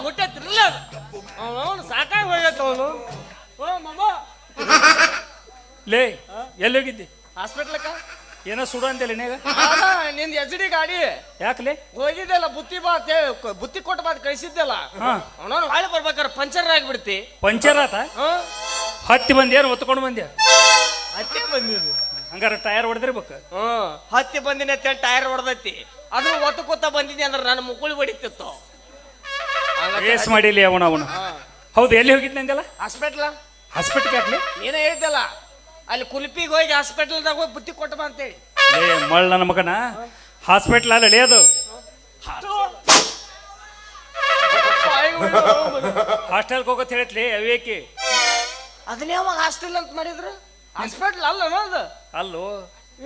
ಹುಟ್ಟೈತಿರಲ್ಲ ಅವನು ಸಾಕಾಗಿ ಹೋಗೈತ ಅವನು. ಓ ಮಾಮ ಲೇ ಎಲ್ಲಿ ಹೋಗಿದ್ದಿ? ಹಾಸ್ಪಿಟ್ಲಕ್ಕ ಏನೋ ಸುಡು ಅಂತೇಳಿ ನೀಗ ನಿಂದ HD ಗಾಡಿ ಯಾಕಲೇ ಹೋಗಿದ್ದೆಲ್ಲ ಬುತ್ತಿ ಬಾ ಬುತ್ತಿ ಕೊಟ್ಟು ಬಾತ್ ಕಳಿಸಿದ್ದೆಲ್ಲ ಅವನವನು ಹಾಳೆ ಬರ್ಬೇಕಾರೆ ಪಂಚರ್ ಆಗಿಬಿಡ್ತಿ. ಪಂಚರ್ ಆತ? ಹತ್ತಿ ಬಂದಿ ಏನು ಒತ್ಕೊಂಡು ಬಂದ್ಯಾ? ಹತ್ತಿ ಬಂದಿದ್ದು ಹಂಗಾರ ಟೈರ್ ಹೊಡೆದಿರ್ಬೇಕು. ಹತ್ತಿ ಬಂದಿನ ಟೈರ್ ಹೊಡೆದೈತಿ. ಅದು ಒತ್ತು ಕೊತ್ತ ಬಂದಿದ್ದೆ ಅಂದ್ರೆ ನನ್ನ ಮುಕ್ಕುಳಿ ಹೊಡಿತಿತ್ತು. ರೇಸ್ ಮಾಡಿಲಿ ಅವನು. ಹೌದು, ಎಲ್ಲಿ ಹೋಗಿದ್ನ ಅಂದಲ್ಲ? ಹಾಸ್ಪಿಟ್ಲ್ ಯಾಕಲಿ? ನೀನೇ ಹೇಳ್ದಲ್ಲ ಅಲ್ಲಿ ಕುಲ್ಪಿಗೆ ಹೋಗಿ ಹಾಸ್ಪಿಟಲ್ದಾಗ ಹೋಗಿ ಬುತ್ತಿ ಕೊಟ್ಟು ಬಾ ಅಂತೇಳಿ. ಏ ಮಳ್ಳ ನನ್ನ ಮಗನ, ಹಾಸ್ಪಿಟ್ಲ್ ಅಲ್ಲಿ ಅದು ಹಾಸ್ಟೆಲ್ಗೆ ಹೋಗೋತ್ ಹೇಳತ್ಲಿ ಅವೇಕಿ. ಅದನ್ನ ಯಾವಾಗ ಹಾಸ್ಟೆಲ್ ಅಂತ ಮಾಡಿದ್ರು? ಹಾಸ್ಪಿಟ್ಲ್ ಅಲ್ಲ ಅದು. ಅಲ್ಲೋ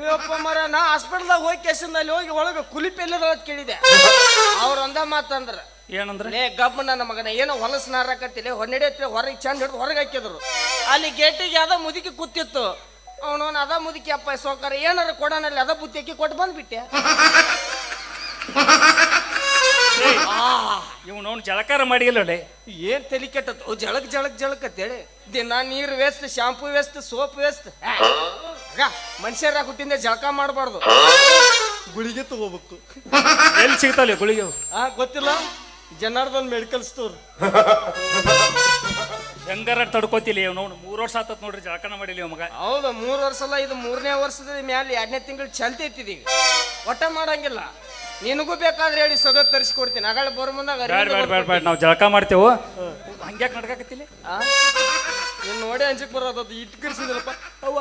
ಇವಪ್ಪ ಮರ ನಾ ಹಾಸ್ಪಿಟಲ್ದಾಗ ಹೋಗಿ ಕೇಸಿಂದ ಅಲ್ಲಿ ಹೋಗಿ ಒಳಗೆ ಕುಲಿಪಿ ಎಲ್ಲದ ಕೇಳಿದೆ. ಅವ್ರು ಒಂದ ಮಾತಂದ್ರ ಏನಂದ್ರೆ, ಲೇ ಗಬ್ಬ ನನ್ನ ಮಗನ ಏನೋ ಹೊಲಸು ನಾರಕತ್ತಿಲ್ಲ ಹೊನ್ನಡೆ ಹೊರಗೆ ಚಂದ ಹಿಡಿದು ಹೊರಗೆ ಹಾಕಿದ್ರು. ಅಲ್ಲಿ ಗೇಟಿಗೆ ಅದ ಮುದುಕಿ ಕೂತಿತ್ತು. ಅವನು ಅದ ಮುದುಕಿ ಅಪ್ಪ ಸೋಕಾರ ಏನಾರ ಕೊಡೋನಲ್ಲಿ ಅದ ಬುತ್ತಿ ಹಾಕಿ ಕೊಟ್ಟು ಬಂದ್ಬಿಟ್ಟೆ. ಇವನು ಜಳಕಾರ ಮಾಡಿಲ್ಲ. ಏನ್ ತಲೆ ಕೆಟ್ಟತ್ತು ಜಳಕ್ ಅಂತೇಳಿ ದಿನ ನೀರು waste, shampoo waste, soap waste. ಮನುಷ್ಯರ ಹುಟ್ಟಿಂದ ಜಳಕ ಮಾಡಬಾರ್ದು, ಗುಳಿಗೆ ತಗೋಬೇಕು. ಎಲ್ಲಿ ಸಿಗ್ತಾವಲ್ಲ ಗುಳಿಗೆ? ಗೊತ್ತಿಲ್ಲ, ಜನಾರ್ದನ್ ಮೆಡಿಕಲ್ ಸ್ಟೋರ್. ಹೆಂಗಾರ ತಡ್ಕೋತಿಲ್ಲ ಇವ್ ನೋಡು. 3 ವರ್ಷ ಆತತ್ ನೋಡ್ರಿ ಜಳಕನ ಮಾಡಿಲ್ಲ ಮಗ. ಹೌದು, 3 ವರ್ಷ ಅಲ್ಲ, ಇದು 3ನೇ ವರ್ಷದ ಮ್ಯಾಲೆ 2ನೇ ತಿಂಗಳು ಚಲ್ತೈತಿದೀಗ. ಒಟ್ಟ ಮಾಡಂಗಿಲ್ಲ. ನಿನಗೂ ಬೇಕಾದ್ರೆ ಹೇಳಿ ಸದ ತರಿಸ್ಕೊಡ್ತೀನಿ. ಆಗಳ ಬರೋ ಮುಂದಾಗ ಬೇಡ ನಾವು ಜಳಕ ಮಾಡ್ತೇವು. ಹಂಗ್ಯಾಕೆ ನಡ್ಕಾಕತ್ತಿಲ್ಲ? ನೀನ್ ನೋಡಿ ಅಂಜಕ್ ಬರೋದು ಇಟ್ಟು ಕರ್ಸಿದ್ರಪ್ಪ. ಅವ್ವ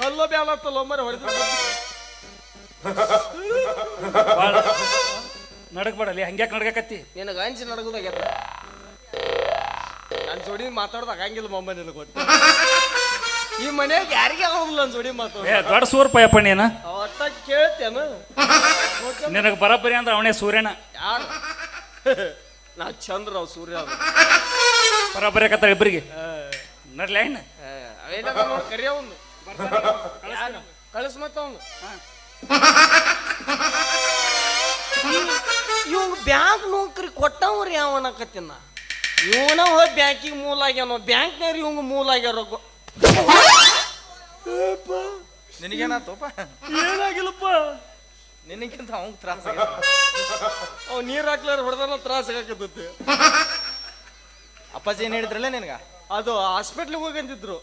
ಅಲ್ಲೋ ಬ್ಯಾಲತ್ತಲ್ಲೋ ಮರ ಹೊಡೆದ ನಡಕ್ಬೇಡಲಿ. ಹಂಗ್ಯಾಕೆ ನಡ್ಕಾಕತ್ತಿ? ನಿನಗೆ ಅಂಜಿ ನಡಗುದಾಗ್ಯದ. ನನ್ನ ಜೋಡಿ ಮಾತಾಡ್ದಾಗ ಹಂಗಿಲ್ಲ ಮಮ್ಮ. ನಿನಗೆ ಗೊತ್ತ ಈ ಮನೆಯಾಗ ಯಾರಿಗೆ ಆಗೋದಿಲ್ಲ ನನ್ನ ಜೋಡಿ ಮಾತಾಡ. ದೊಡ್ಡ ಸೂರ್ಪಯ್ಯಪ್ಪ ನೀನು. ಒಟ್ಟ ಕೇಳ್ತೇನು? ನಿನಗೆ ಬರಬ್ಬರಿ ಅಂದ್ರೆ ಅವನೇ ಸೂರ್ಯನ. ಯಾರು? ನಾ ಚಂದ್ರ, ಅವ್ ಸೂರ್ಯ. ಬರಬ್ಬರಿ ಕತ್ತ ಇಬ್ಬರಿಗೆ ನಡ್ಲಿ ಅಣ್ಣ. ನೋಡಿ ಕರಿಯ ಒಂದು ಕಳಿಸ್ ಮತ್ತ ಅವನು. ಇವ್ ಬ್ಯಾಂಕ್ ನೌಕರಿ ಕೊಟ್ಟವ್ರಿ ಯಾವನಕತ್ತಿನ. ಇವನ ಹೋಗಿ ಬ್ಯಾಂಕಿಗೆ ಮೂಲ ಆಗ್ಯಾನೋ, ಬ್ಯಾಂಕ್ನವ್ರು ಇವಂಗ ಮೂಲ ಆಗ್ಯಾರ. ನಿನಗೇನಾತೋಪ? ಏನಾಗಿಲ್ಲಪ್ಪ, ನಿನಗಿಂತ ಅವಂಗ ತ್ರಾಸ. ಅವ್ ನೀರ್ ಹಾಕ್ಲಾರ ಹೊಡೆದ ತ್ರಾಸ ಆಗಕತ್ತೈತಿ. ಅಪ್ಪಾಜಿ ಏನ್ ಹೇಳಿದ್ರಲ್ಲ ನಿನಗ? ಅದು ಹಾಸ್ಪಿಟ್ಲಿಗೆ ಹೋಗಂದಿದ್ರು.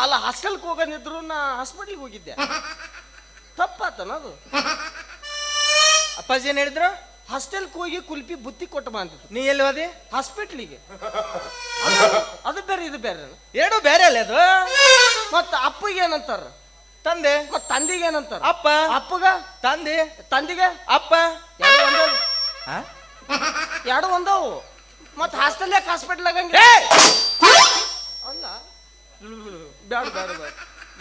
ಅಲ್ಲ ಹಾಸ್ಟೆಲ್ಗೆ ಹೋಗಂದಿದ್ರು. ನಾ ಹಾಸ್ಪಿಟ್ಲಿಗೆ ಹೋಗಿದ್ದೆ. ತಪ್ಪಾತನ ಅದು? ಅಪ್ಪಾಜಿ ಏನ್ ಹೇಳಿದ್ರು? ಹಾಸ್ಟೆಲ್ಗೆ ಹೋಗಿ ಕುಲ್ಪಿ ಬುತ್ತಿ ಕೊಟ್ಟು ಬಾ ಅಂತಿದ್ರು. ನೀ ಎಲ್ಲಿ ಹೋದಿ? ಹಾಸ್ಪಿಟ್ಲಿಗೆ. ಅದು ಬೇರೆ ಇದು ಬೇರೆ. ಎರಡು ಬೇರೆ ಅಲ್ಲ ಅದು. ಮತ್ತ ಅಪ್ಪಗೆ ಏನಂತಾರ? ತಂದೆ. ಮತ್ತ ತಂದಿಗೆ ಏನಂತಾರ? ಅಪ್ಪ. ಅಪ್ಪಗ ತಂದೆ. ತಂದಿಗೆ ಅಪ್ಪ. ಎರಡು ಒಂದವು. ಎರಡು ಒಂದವು. ಮತ್ತ ಹಾಸ್ಟೆಲ್ ಯಾಕೆ ಹಾಸ್ಪಿಟ್ಲ್ ಆಗಂಗ? ಅಲ್ಲ ಬೇಡ ಬೇಡ ಬೇಡ.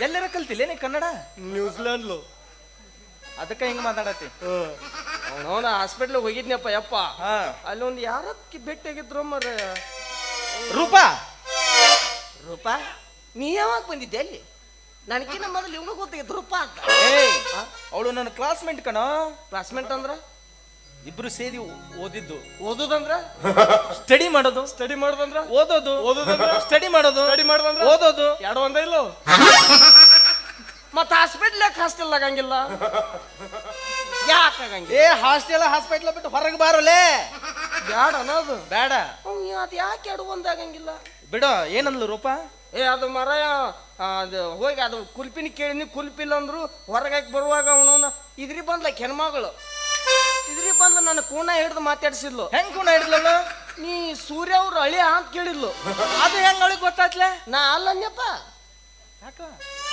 ಎಲ್ಲರ ಕಲ್ತಿಲ್ಲ ನೀ ಕನ್ನಡ? ನ್ಯೂಜಿಲ್ಯಾಂಡ್ಲು. ಅದಕ್ಕೆ ಹಿಂಗ ಮಾತಾಡತಿ. ಅವನ ಹಾಸ್ಪಿಟ್ಲಿಗೆ ಹೋಗಿದ್ನಪ್ಪ ಯಪ್ಪ. ಅಲ್ಲಿ ಒಂದು ಯಾರಕ್ಕೆ ಭೇಟಿಯಾಗಿದ್ರು ಮರ. ರೂಪಾ. ರೂಪಾ? ನೀ ಯಾವಾಗ ಬಂದಿದ್ದೆ ಅಲ್ಲಿ? ನನಗಿನ್ನ ಮೊದಲು ಇವನು ಗೊತ್ತಾಗಿದ್ದು ರೂಪಾ ಅಂತ. ಅವಳು ನನ್ನ ಕ್ಲಾಸ್ಮೇಟ್ ಕಣ. ಕ್ಲಾಸ್ಮೇಟ್ ಅಂದ್ರ ಇಬ್ರು ಸೇರಿ ಓದಿದ್ದು. ಓದೋದಂದ್ರ ಸ್ಟಡಿ ಮಾಡೋದು. ಸ್ಟಡಿ ಮಾಡೋದಂದ್ರ ಓದೋದು. ಓದೋದಂದ್ರ ಸ್ಟಡಿ ಮಾಡೋದು. ಸ್ಟಡಿ ಮಾಡೋದಂದ್ರ ಓದೋದು. ಎರಡು ಒಂದ ಇಲ್ಲೋ? ಮತ್ತ ಹಾಸ್ಪಿಟ್ಲ್ ಯಾಕೆ ಹಾಸ್ಟೆಲ್ ಆಗಂಗಿಲ್ಲ? ಯಾಕೆ ಆಗಂಗಿಲ್ಲ? ಹಾಸ್ಪಿಟ್ಲ್ ಬಿಟ್ಟು ಹೊರಗೆ ಬಾರಲೇ. ಬ್ಯಾಡ ಅನ್ನೋದು ಬೇಡ. ಅದು ಯಾಕೆ ಎರಡು ಒಂದಾಗಂಗಿಲ್ಲ? ಬಿಡು. ಏನಂದ್ಲು ರೂಪಾ? ಅದು ಮರ ಅದು ಹೋಗಿ ಅದು ಕುಲ್ಪಿನ ಕೇಳಿನಿ. ಕುಲ್ಪಿಲ್ಲ ಅಂದ್ರು ಹೊರಗಾಕಿ ಬರುವಾಗ ಅವನವನ ಇದ್ರಿ ಬಂದ್ಲ ಹೆಣ್ಮಗಳು. ಇದ್ರಿ ಬಂದ್ಲ ನನ್ನ ಕೂನ ಹಿಡ್ದು ಮಾತಾಡ್ಸಿದ್ಲು. ಹೆಂಗ್ ಕೂನ ಹಿಡ್ಲಲ್ಲ? ನೀ ಸೂರ್ಯ ಅವ್ರ ಅಳಿಯ ಅಂತ ಕೇಳಿದ್ಲು. ಅದು ಹೆಂಗ್ ಅವಳಿಗೆ ಗೊತ್ತಾಯ್ತಲೆ? ನಾ ಅಲ್ಲನ್ಯಪ್ಪ.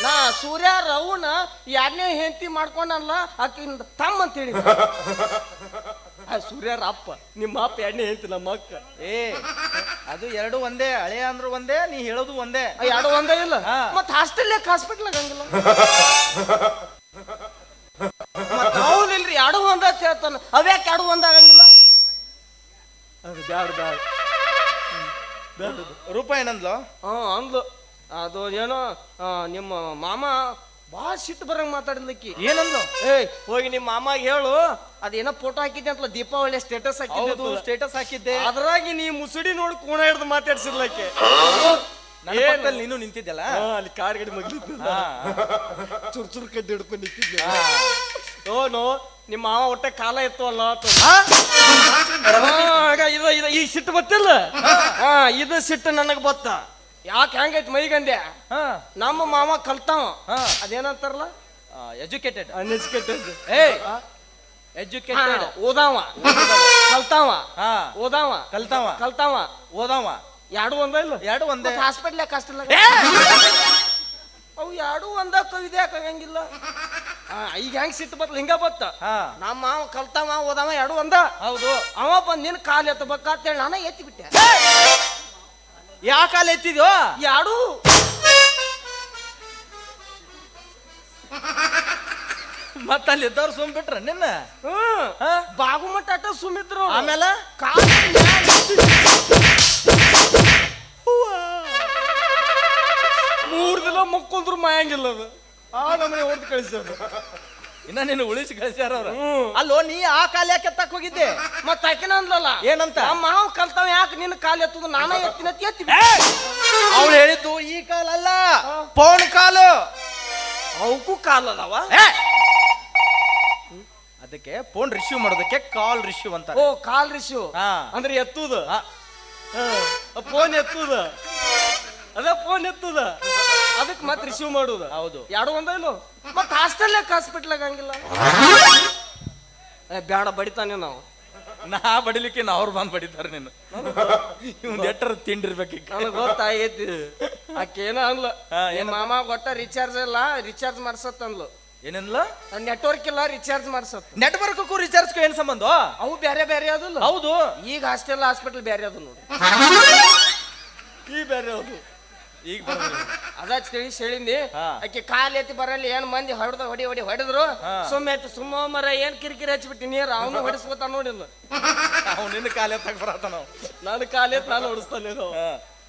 ನಾ ಸೂರ್ಯ ರೌನ ಯಾರನೇ ಹೆಂಡತಿ ಮಾಡ್ಕೊಂಡಲ್ಲ ಆಕಿಂದ ತಮ್ಮ ಅಂತ ಹೇಳಿದ. ಸೂರ್ಯರ ಅಪ್ಪ. ನಿಮ್ಮ ಅಪ್ಪ ಎರಡನೇ ಹೆಂಡತಿ ನಮ್ಮ ಅಕ್ಕ. ಅದು ಎರಡು ಒಂದೇ. ಹಳೆಯ ಅಂದ್ರು ಒಂದೇ, ನೀ ಹೇಳೋದು ಒಂದೇ. ಎರಡು ಒಂದೇ ಇಲ್ಲ. ಮತ್ ಹಾಸ್ಟೆಲ್ ಯಾಕೆ ಹಾಸ್ಪಿಟ್ಲ್ ಆಗಂಗಿಲ್ಲ? ಮತ್ ಹೌದಿಲ್ರಿ ಎರಡು ಒಂದ ಅಂತ ಹೇಳ್ತಾನ. ಅವ್ಯಾಕೆ ಎರಡು ಒಂದಾಗಂಗಿಲ್ಲ? ಅದು ಬ್ಯಾಡ ಬ್ಯಾಡ. ರೂಪ ಏನಂದ್ಲು? ಅಂದ್ಲು. ಅದು ಏನೋ ನಿಮ್ಮ ಮಾಮ ಭಾಳ ಸಿಟ್ಟು ಬರಂಗ್ ಮಾತಾಡ್ಲಿಕ್ಕಿ. ಏನಂದ್ಲು? ಏಯ್ ಹೋಗಿ ನಿಮ್ಮ ಮಾಮಾಗ ಹೇಳು ಅದೇನೋ ಫೋಟೋ ಹಾಕಿದ್ದೆ ಅಂತಲ್ಲ ದೀಪಾವಳಿ ಸ್ಟೇಟಸ್ ಹಾಕಿದ್ದು ಸ್ಟೇಟಸ್ ಹಾಕಿದ್ದೆ, ಅದ್ರಾಗಿ ನೀ ಮುಸುಡಿ ನೋಡಿ ಕೂಣ ಹಿಡ್ದು ಮಾತಾಡ್ಸಿರ್ಲಕ್ಕೆ. ನೀನು ನಿಂತಿದ್ದಲ್ಲ ಅಲ್ಲಿ ಕಾರ್ ಗಡಿ ಮಗ್ಲಿದ್ದು ಚುರ್ ಚುರ್ ಕಡ್ಡಿ ಹಿಡ್ಕೊಂಡು ನಿಂತಿದ್ದೆ. ನೋ ನಿಮ್ಮ ಮಾವ ಹೊಟ್ಟೆ ಕಾಲ ಇತ್ತು ಅಲ್ಲ ಈ ಸಿಟ್ಟು ಬತ್ತಿಲ್ಲ. ಇದು ಸಿಟ್ಟು ನನಗ್ ಬತ್ತ. ಯಾಕೆ ಹೆಂಗೈತಿ ಮೈಗಂದೆ? ನಮ್ಮ ಮಾವ ಕಲ್ತಾವ, ಅದೇನಂತಾರಲ್ಲ ಎಜುಕೇಟೆಡ್, ಅನ್ಎಜುಕೇಟೆಡ್. ಎಜುಕೇಟೆಡ್ ಓದಾವ ಕಲ್ತಾವ, ಓದಾವ ಕಲ್ತಾವ ಕಲ್ತಾವ ಓದಾವ. ಎರಡು ಒಂದ ಇಲ್ಲ? ಎರಡು ಒಂದೇ. ಹಾಸ್ಪಿಟ್ಲ್ ಕಷ್ಟ ಅವು ಎರಡು ಒಂದ ಕವಿದೆ ಆಗಂಗಿಲ್ಲ. ಈಗ ಹೆಂಗ್ ಸಿಟ್ಟು ಬತ್ತ ಹಿಂಗ ಬತ್ತ. ನಮ್ಮ ಮಾವ ಕಲ್ತಾವ ಓದಾವ ಎರಡು ಒಂದ. ಹೌದು. ಅವ ಬಂದ್ ನಿನ್ ಕಾಲ್ ಎತ್ತಬೇಕಂತೇಳಿ ನಾನು ಎತ್ತಿ ಬಿಟ್ಟೆ. ಯಾ ಕಾಲ ಎತ್ತಿದ್ಯೋ? ಎರಡು ಮತ್ತ ಅಲ್ಲಿ ಇದ್ದವ್ರು ಸುಮ್ ಬಿಟ್ರ ನಿನ್ನ ಬಾಗುಮಟ್ಟ ಅಟ ಸುಮಿದ್ರು. ಆಮೇಲೆ ಮೂರ್ ದಿನ ಮಕ್ಕೊಂದ್ರು ಮಾಯಂಗಿಲ್ಲ ಅದು. ನಮ್ಮನೆ ಹೊಡೆದು ಕಳಿಸೋದು. ಇನ್ನ ನೀನು ಉಳಿಸಿ ಕಳಿಸ್ಯಾರ ಅವ್ರ. ಅಲ್ಲೋ ನೀ ಆ ಕಾಲ ಯಾಕೆ ಎತ್ತಕ್ ಹೋಗಿದ್ದೆ? ಮತ್ತ ಆಕಿನ ಅಂದ್ಲಲ್ಲ ಏನಂತ? ನಮ್ಮ ಮಾವ ಕಲ್ತಾವ ಯಾಕೆ ನಿನ್ನ ಕಾಲ್ ಎತ್ತುದು ನಾನೇ ಎತ್ತಿನ ಎತ್ತಿ. ಅವ್ಳು ಹೇಳಿದ್ದು ಈ ಕಾಲ ಅಲ್ಲ, ಪೌನ್ ಕಾಲು. ಅವಕ್ಕೂ ಕಾಲ್ ಅದಾವ. ಅದಕ್ಕೆ ಫೋನ್ ರಿಸೀವ್ ಮಾಡೋದಕ್ಕೆ ಕಾಲ್ ರಿಸೀವ್ ಅಂತ. ಓ ಕಾಲ್ ರಿಸೀವ್ ಅಂದ್ರೆ ಎತ್ತುದು. ಫೋನ್ ಎತ್ತುದ ಅದ ಫೋನ್ ಎತ್ತುದ ಅದಕ್ಕೆ ಮತ್ತೆ ರಿಸೀವ್ ಮಾಡುದು. ಹೌದು. ಎರಡು ಒಂದ ಇಲ್ಲ. ಮತ್ ಹಾಸ್ಟೆಲ್ ಹಾಸ್ಪಿಟ್ಲಾಗ ಹಂಗಿಲ್ಲ. ಬ್ಯಾಡ ಬಡಿತಾನೆ ನಾವು. ನಾ ಬಡಿಲಿಕ್ಕೆ ಅವ್ರು ಬಂದ್ ಬಡಿತಾರ ನೀನು. ಇವ್ನ ಎಟ್ಟರ ತಿಂಡಿರ್ಬೇಕು. ನನಗೆ ಗೊತ್ತಾಗೈತಿ. ಆಕೇನ ಅನ್ಲ ಮಾಮ ಗೊತ್ತ ರಿಚಾರ್ಜ್ ಇಲ್ಲ, ರಿಚಾರ್ಜ್ ಮಾಡ್ಸತ್ ಅನ್ಲು. ಏನಿಲ್ಲ ನೆಟ್ವರ್ಕ್ ಇಲ್ಲ, ರಿಚಾರ್ಜ್ ಮಾಡ್ಸತ್. ನೆಟ್ವರ್ಕ್ಗೂ ರಿಚಾರ್ಜ್ಗೂ ಏನ್ ಸಂಬಂಧ? ಅವು ಬೇರೆ ಬೇರೆ ಅದಲ್ಲ. ಹೌದು. ಈಗ ಹಾಸ್ಟೆಲ್ ಹಾಸ್ಪಿಟಲ್ ಬೇರೆ ಅದು ನೋಡಿ. ಈ ಬೇರೆ ಅದು. ಈಗ ಅದ ಹೇಳಿನಿ. ಆಕೆ ಕಾಲ್ ಎತ್ತಿ ಬರಲಿ ಏನ್ ಮಂದಿ ಹೊಡೆದ್ರು ಸುಮ್ಮನೆ ಸುಮ್ಮ ಮರ ಏನ್ ಕಿರಿಕಿರಿ ಹಚ್ಚಿಬಿಟ್ಟಿ ನೀರು ಅವನು ಹೊಡಿಸ್ಕೊತ ನೋಡಿಲ್ಲ. ಅವ್ನು ನಿನ್ನ ಕಾಲ ಎತ್ತಾಗ ಬರತ್ತ ನಾವು. ನಾನು ಕಾಲ್ ಎತ್ತು ನಾನು ಹೊಡಿಸ್ತಾನೆ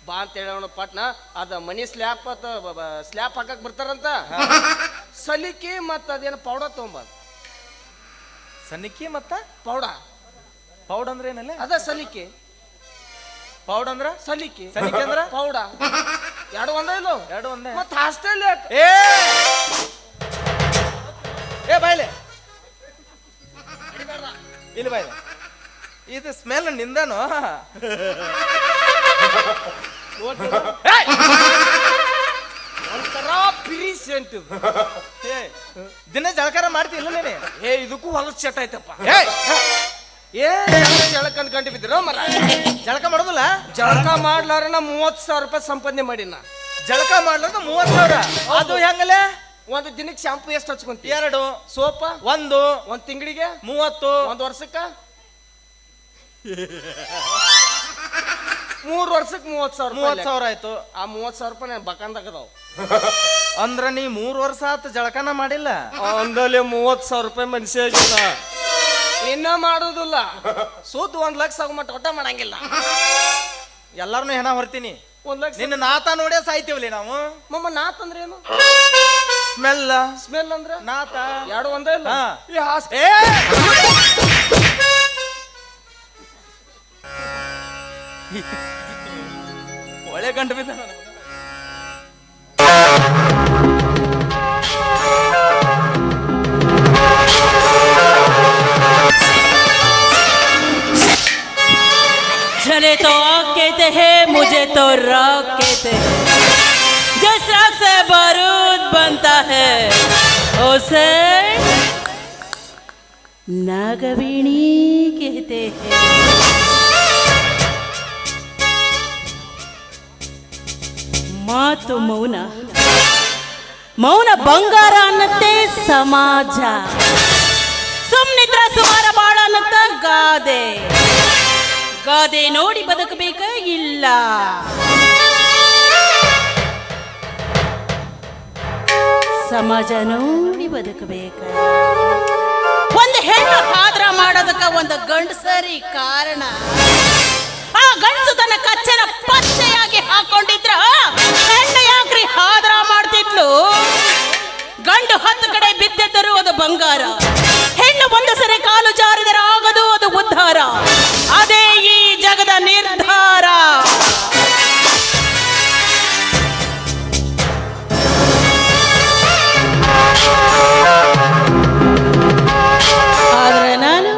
ಬಾ ಅಂತ ಹೇಳೋಣ ಪಟ್ನ. ಅದ ಮನಿ ಸ್ಲ್ಯಾಪ್ ಸ್ಲ್ಯಾಪ್ ಹಾಕಕ್ ಬರ್ತಾರಂತ. ಸಲಿಕಿ ಮತ್ತ ಅದೇನ ಪೌಡ ತಗೊಂಬ. ಸನಿಕಿ ಮತ್ತ ಪೌಡ. ಪೌಡ್ ಅಂದ್ರೆ ಏನಲ್ಲ? ಅದ ಸಲಿಕೆ. ಪೌಡ್ ಅಂದ್ರ ಸಲಿಕೆ. ಸಲಿಕೆ ಅಂದ್ರ ಪೌಡ. ಎರಡು ಒಂದ ಇಲ್ಲ? ಎರಡು ಒಂದೇ. ಮತ್ತ ಹಾಸ್ಟೆಲ್ ಏ ಬಾಯ್ಲೆ ಇಲ್ಲಿ ಬಾಯ್ಲೆ. ಇದು ಸ್ಮೆಲ್ ನಿಂದನು. ಒಂಥರ ಪಿರಿಸ್ ಅಂತಿದ್. ದಿನ ಜಳಕಾರ ಮಾಡ್ತಿಲ್ಲ ನೀನೆ? ಇದಕ್ಕೂ ಹೊಲಸ್ ಚಟ ಐತಪ್ಪ. ಜಳಕ ಅನ್ಕೊಂಡಿ ಬಿದ್ದಿರ ಮರ. ಜಳಕ ಮಾಡೋದಿಲ್ಲ? ಜಳಕ ಮಾಡ್ಲಾರ ನಾ 30,000 ರೂಪಾಯಿ ಸಂಪಾದನೆ ಮಾಡಿನ. ಜಳಕ ಮಾಡ್ಲಾರ್ದ 30,000? ಅದು ಹೆಂಗಲೆ? ಒಂದು ದಿನಕ್ಕೆ ಶಾಂಪು ಎಷ್ಟು ಹಚ್ಕೊಂತಿ? 2. ಸೋಪ ಒಂದು ತಿಂಗಳಿಗೆ 30. ಒಂದು ವರ್ಷಕ್ಕ 3 ವರ್ಷಕ್ಕೆ 30,000 ಆಯ್ತು. ಆ 30,000 ರೂಪಾಯಿ ನಾನು ಬಕಾನ್ದಾಗದಾವ್. ಅಂದ್ರ ನೀ 3 ವರ್ಷ ಆತ ಜಳಕನ ಮಾಡಿಲ್ಲ? ಅಂದಲ್ಲಿ 30,000 ರೂಪಾಯಿ ಮನುಷ್ಯ ಆಗಿಲ್ಲ. ಇನ್ನ ಮಾಡುದಿಲ್ಲ. ಸುದ್ದ 1 ಲಕ್ಷ ಆಗೋ ಮಟ್ಟ ಊಟ ಮಾಡಂಗಿಲ್ಲ. ಎಲ್ಲಾರನು ಹೆಣ ಹೊರ್ತೀನಿ. 1 ಲಕ್ಷ ನಿನ್ನ ನಾತ ನೋಡೇ ಸಾಯ್ತೀವಲ್ಲಿ ನಾವು. ಮಮ್ಮ ನಾತ್ ಅಂದ್ರೆ ಏನು? ಸ್ಮೆಲ್. ಸ್ಮೆಲ್ ಅಂದ್ರೆ ನಾತ. ಎರಡು ಒಂದೇ ಇಲ್ಲ? ಒಳ್ಳೆ ಗಂಟು ಬಿದ್ದ. चले तो आग कहते हैं, मुझे तो राग कहते हैं. जिस राग से बारूद बनता है उसे नागवीणी कहते हैं. ಮಾತು ಮೌನ, ಮೌನ ಬಂಗಾರ ಅನ್ನತ್ತೆ ಸಮಾಜ. ಸುಮ್ನಿದ್ರ ಸುಮಾರ ಬಾಳ ಅನ್ನತ್ತ ಗಾದೆ. ಗಾದೆ ನೋಡಿ ಬದುಕಬೇಕ ಇಲ್ಲ. ಸಮಾಜ ನೋಡಿ ಬದುಕಬೇಕ. ಒಂದು ಹೆಣ್ಣು ಹಾದ್ರ ಮಾಡೋದಕ್ಕ ಒಂದು ಗಂಡಸರಿ ಕಾರಣ. ಆ ಗಂಡಸು ತನ್ನ ಕಚ್ಚನ ಪಚ್ಚೆಯಾಗಿ ಹಾಕೊಂಡಿದ್ರ ಹೆಣ್ಣು ಯಾಕ್ರಿ ಹಾದ್ರ ಮಾಡ್ತಿದ್ಲು? ಗಂಡು 10 ಕಡೆ ಬಿದ್ದಿದ್ದರೂ ಅದು ಬಂಗಾರ, ಹೆಣ್ಣು ಒಂದು ಸರಿ ಕಾಲು ಜಾರಿದರೆ ಆಗದು ಅದು ಉದ್ಧಾರ. ಅದೇ ಈ ಜಗದ ನಿರ್ಧಾರ. ಆದ್ರೆ ನಾನು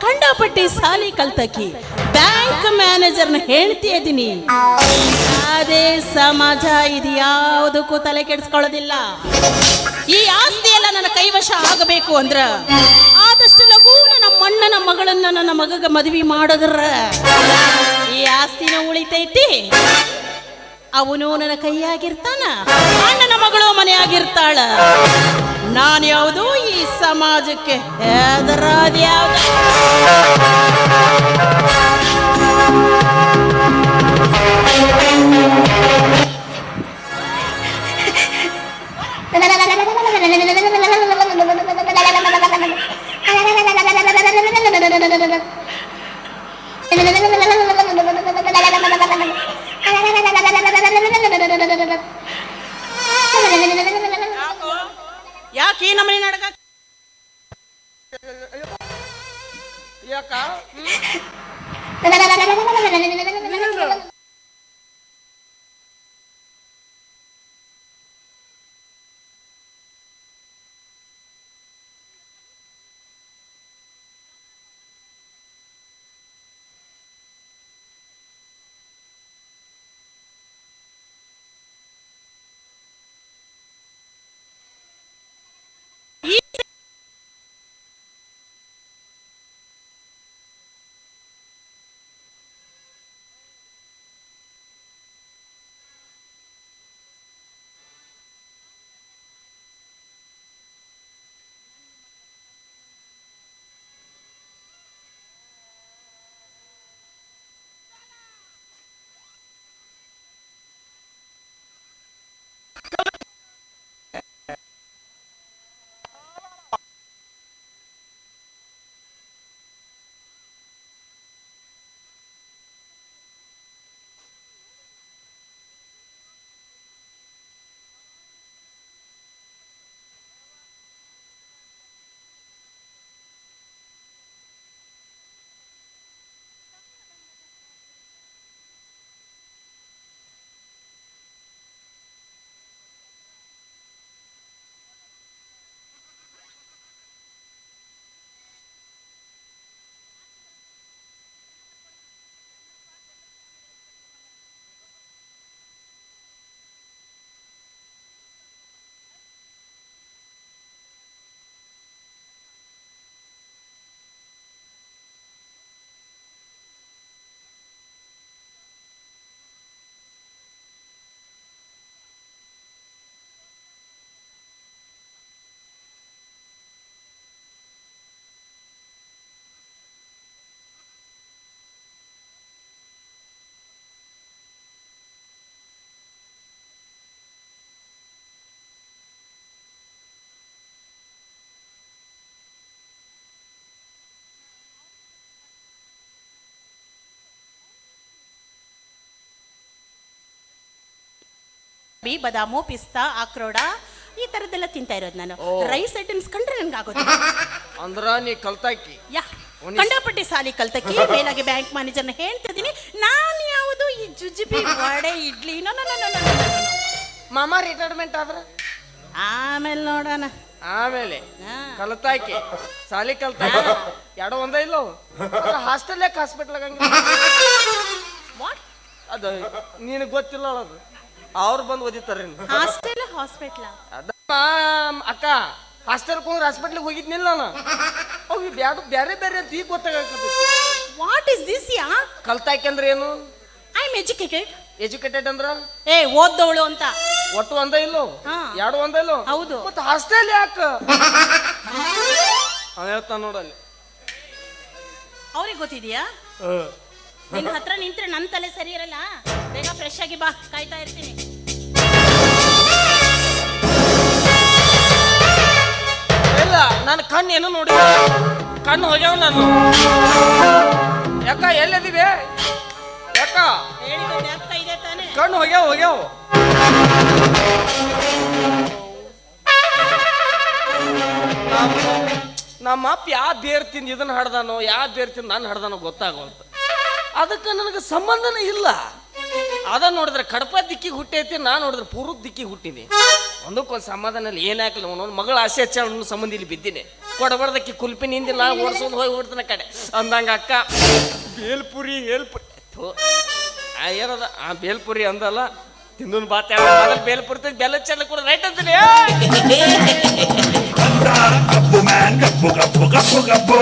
ಕಂಡಪಟ್ಟಿ ಸಾಲಿ ಕಲ್ತಕಿ, ಬ್ಯಾಂಕ್ ಮ್ಯಾನೇಜರ್ನ ಹೇಳ್ತಿ ಇದೀನಿ. ಅದೇ ಸಮಾಜ ಇದು ಯಾವುದಕ್ಕೂ ತಲೆ ಕೆಡಿಸ್ಕೊಳ್ಳೋದಿಲ್ಲ. ಈ ಆಸ್ತಿ ಎಲ್ಲ ನನ್ನ ಕೈವಶ ಆಗಬೇಕು ಅಂದ್ರ ಆದಷ್ಟು ಲಘೂನ ನಮ್ಮ ಅಣ್ಣನ ಮಗಳನ್ನ ನನ್ನ ಮಗಗ ಮದುವೆ ಮಾಡಿದ್ರ ಈ ಆಸ್ತಿನ ಉಳಿತೈತಿ. ಅವನು ನನ್ನ ಕೈಯಾಗಿರ್ತಾನ, ಅಣ್ಣನ ಮಗಳು ಮನೆಯಾಗಿರ್ತಾಳ. ನಾನು ಯಾವುದು ಈ ಸಮಾಜಕ್ಕೆ ಹೆದರಾದ ಯಾವ್ದು. ಯಾಕೆ ಈ ನಮ್ಮನೆ ನಾಟಕ? ಯಾಕ ಬದಾಮು, ಪಿಸ್ತಾ, ಆಕ್ರೋಡ ಈ ತರದ್ದೆಲ್ಲ ತಿಂತಾ ಇರೋದು ನಾನು. ರೈಸ್ ಐಟಮ್ಸ್ ಕಂಡ್ರೆ ನನ್ಗೆ ಆಗೋದು. ಅಂದ್ರ ನೀ ಕಲ್ತಾಕಿ ಯಾ ಕಂಡಪಟ್ಟಿ ಸಾಲಿ ಕಲ್ತಕಿ, ಮೇಲಾಗಿ ಬ್ಯಾಂಕ್ ಮ್ಯಾನೇಜರ್ನ ಹೇಳ್ತಿದ್ದೀನಿ. ನಾನು ಯಾವುದು ಈ ಜುಜುಬಿ ವಡೆ ಇಡ್ಲಿ ಮಾಮ ರಿಟೈರ್ಮೆಂಟ್ ಆದ್ರ ಆಮೇಲೆ ನೋಡೋಣ. ಆಮೇಲೆ ಕಲ್ತಾಕಿ ಸಾಲಿ ಕಲ್ತಾಕಿ ಎರಡೋ ಒಂದ ಇಲ್ಲೋ ಹಾಸ್ಟೆಲ್ ಯಾಕೆ ಹಾಸ್ಪಿಟ್ಲ್ ಅದು ನೀನು ಗೊತ್ತಿಲ್ಲ ಅದು ಅವ್ರು ಬಂದು ಓದಿತಾರ ಹಾಸ್ಟೆಲ್ ಹಾಸ್ಪಿಟ್ಲ ಅಕ್ಕ ಹಾಸ್ಟೆಲ್ ಕುಂದ್ರೆ ಹಾಸ್ಪಿಟ್ಲಿಗೆ ಹೋಗಿದ್ನಿಲ್ಲ ನಾನು. ಅವು ಬ್ಯಾಡ ಬ್ಯಾರೆ ಬೇರೆ ಅಂತ ಈಗ ಗೊತ್ತಾಗತ್ತೆ. ವಾಟ್ ಇಸ್ ದಿಸ್ ಯಾ? ಕಲ್ತಾಕಿ ಅಂದ್ರೆ ಏನು? I am educated. ಎಜುಕೇಟೆಡ್ ಅಂದ್ರ ಓದ್ದವಳು ಅಂತ. ಒಟ್ಟು ಒಂದ ಇಲ್ಲೋ ಎರಡು ಒಂದ ಇಲ್ಲೋ? ಹೌದು. ಮತ್ತೆ ಹಾಸ್ಟೆಲ್ ಯಾಕ ಅವ ಹೇಳ್ತಾನ ನೋಡಲ್ಲಿ. ಅವ್ರಿಗೆ ಗೊತ್ತಿದ್ಯಾ? ನಿನ್ ಹತ್ರ ನಿಂತ್ರೆ ನನ್ನ ತಲೆ ಸರಿ ಇರಲ್ಲ. ಬೇಗ ಫ್ರೆಶ್ ಆಗಿ ಬಾ, ಕಾಯ್ತಾ ಇರ್ತೀನಿ. ಇಲ್ಲ ನನ್ನ ಕಣ್ಣು ಏನು ನೋಡಿ ಕಣ್ಣು ಹೋಗ್ಯಾವ ನಾನು. ಯಾಕ ಎಲ್ಲದಿವೆ ಯಾಕ ಹೇಳಿದ ಜ್ಞಾಪಕ ಇದೆ ತಾನೆ? ಕಣ್ಣು ಹೋಗ್ಯಾವ ನಮ್ಮ ಅಪ್ಪ ಯಾವ ಬೇರ್ ತಿಂದು ಇದನ್ನ ಹಡ್ದಾನೋ ಯಾವ ಬೇರ್ ತಿಂದು ನಾನು ಹಡ್ದಾನೋ ಗೊತ್ತಾಗೋಲ್ತ. ಅದಕ್ಕೆ ನನಗೆ ಸಂಬಂಧನೇ ಇಲ್ಲ. ಅದ ನೋಡಿದ್ರೆ ಕಡಪ ದಿಕ್ಕಿಗೆ ಹುಟ್ಟೈತಿ, ನಾನು ನೋಡಿದ್ರೆ ಪೂರ್ವಕ್ಕೆ ದಿಕ್ಕಿಗೆ ಹುಟ್ಟಿನಿ. ಒಂದಕ್ಕೊಂದು ಸಮಾಧಾನ ಇಲ್ಲ. ಏನಾಗ್ಲಿ ಅವನೊಂದು ಮಗಳ ಆಸೆ ಹಚ್ಚ ಸಂಬಂಧ ಇಲ್ಲಿ ಬಿದ್ದೀನಿ. ಕೊಡಬಾರ್ದಕ್ಕಿ ಕುಲ್ಪಿ ನಿಂದಿಲ್ಲ, ಓಡಿಸೋದು ಹೋಗಿ ಬಿಡ್ತಾನೆ ಕಡೆ ಅಂದಂಗ ಅಕ್ಕ ಬೇಲ್ಪುರಿ ಹೇಳ್ಪುರಿ ಏನದ ಆ ಬೇಲ್ಪುರಿ ಅಂದಲ್ಲ ತಿಂದು ಬಾತ್ ಬೇಲ್ಪುರಿ ತಿಂದು ಬೆಲ್ಲ ಚೆಲ್ಲ ಕೂಡ ರೈಟ್ ಅಂತೀನಿ. Gabbo man, gabbo, gabbo, gabbo, gabbo.